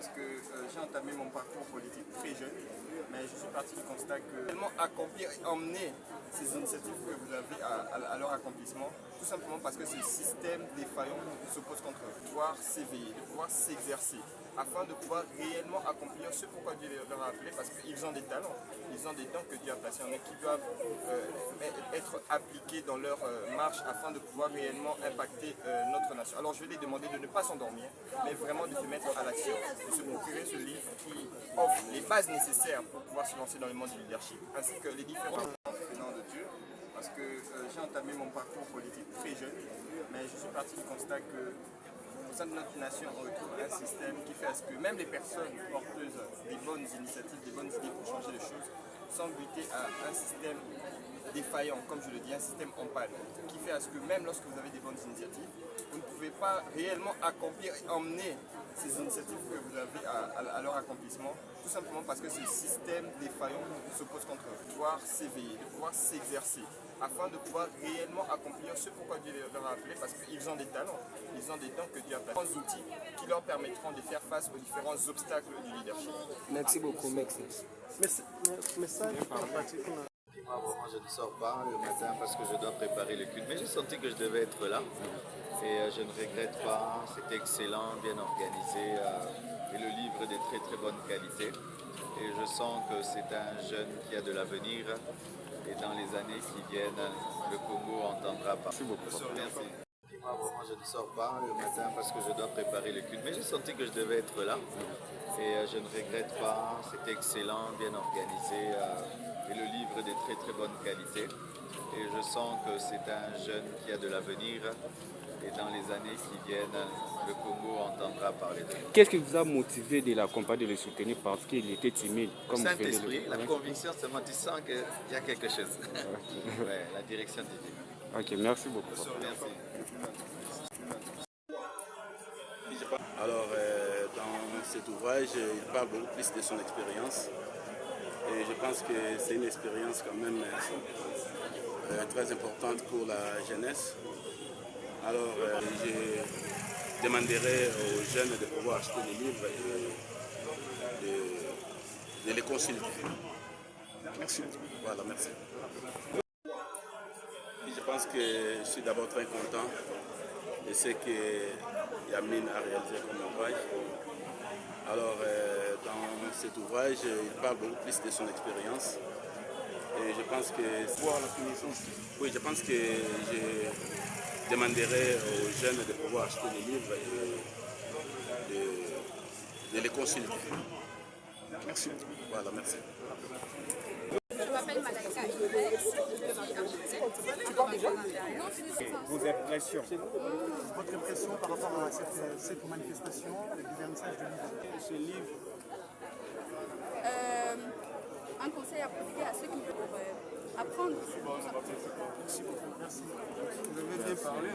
parce que j'ai entamé mon parcours politique très jeune, mais je suis parti du constat que tellement accomplir et emmener ces initiatives que vous avez à leur accomplissement, tout simplement parce que ce système défaillant s'oppose contre eux, de pouvoir s'éveiller, de pouvoir s'exercer, afin de pouvoir réellement accomplir ce pourquoi Dieu leur a appelé, parce qu'ils ont des talents, ils ont des dons que Dieu a placés en eux qui doivent être appliqués dans leur marche afin de pouvoir réellement impacter notre nation. Alors je vais les demander de ne pas s'endormir, mais vraiment de se mettre à l'action, de se procurer ce livre qui offre les bases nécessaires pour pouvoir se lancer dans le monde du leadership, ainsi que les différents venant de Dieu, parce que j'ai entamé mon parcours politique très jeune, mais je suis parti du constat que au sein de notre nation, on retrouve un système qui fait à ce que même les personnes porteuses des bonnes initiatives, des bonnes idées pour changer les choses, sont butées à un système défaillant, comme je le dis, un système en panne, qui fait à ce que même lorsque vous avez des bonnes initiatives, vous ne pouvez pas réellement accomplir et emmener ces initiatives que vous avez à leur accomplissement, tout simplement parce que ce système défaillant s'oppose contre eux, de pouvoir s'éveiller, de pouvoir s'exercer, afin de pouvoir réellement accomplir ce pourquoi Dieu leur a appelé, parce qu'ils ont des talents, ils ont des dons que Dieu a placés, des outils qui leur permettront de faire face aux différents obstacles du leadership. Merci beaucoup, merci. Message en pratique. Moi, vraiment, je ne sors pas le matin parce que je dois préparer le culte, mais j'ai senti que je devais être là et je ne regrette pas, c'était excellent, bien organisé et le livre est de très très bonne qualité et je sens que c'est un jeune qui a de l'avenir et dans les années qui viennent, le Congo entendra parler. Merci beaucoup. Merci. Moi, vraiment, je ne sors pas le matin parce que je dois préparer le culte, mais j'ai senti que je devais être là et je ne regrette pas, c'était excellent, bien organisé et le livre est de très très bonne qualité et je sens que c'est un jeune qui a de l'avenir et dans les années qui viennent, le Congo entendra parler de lui. Qu'est-ce qui vous a motivé de l'accompagner, de le soutenir parce qu'il était timide comme vous venez de Saint-Esprit, le la dire? conviction, seulement tu sens qu'il y a quelque chose. Ouais, la direction divine. Ok, merci beaucoup. Merci. Alors, dans cet ouvrage, il parle beaucoup plus de son expérience. Et je pense que c'est une expérience quand même très importante pour la jeunesse. Alors, je demanderai aux jeunes de pouvoir acheter les livres et de les consulter. Merci. Voilà, merci. Je pense que je suis d'abord très content de ce que Yamine a réalisé comme ouvrage. Alors, dans cet ouvrage, il parle beaucoup plus de son expérience. Et je pense que... Voir la connaissance. Oui, je pense que je demanderai aux jeunes de pouvoir acheter les livres et de les consulter. Merci. Voilà, merci. Je m'appelle Malaika Ives, Vos impressions? Votre impression par rapport à cette manifestation, le vernissage de livre? Ce livre, un conseil à prodiguer à ceux qui veulent apprendre. Merci beaucoup. Merci. Vous avez bien parlé.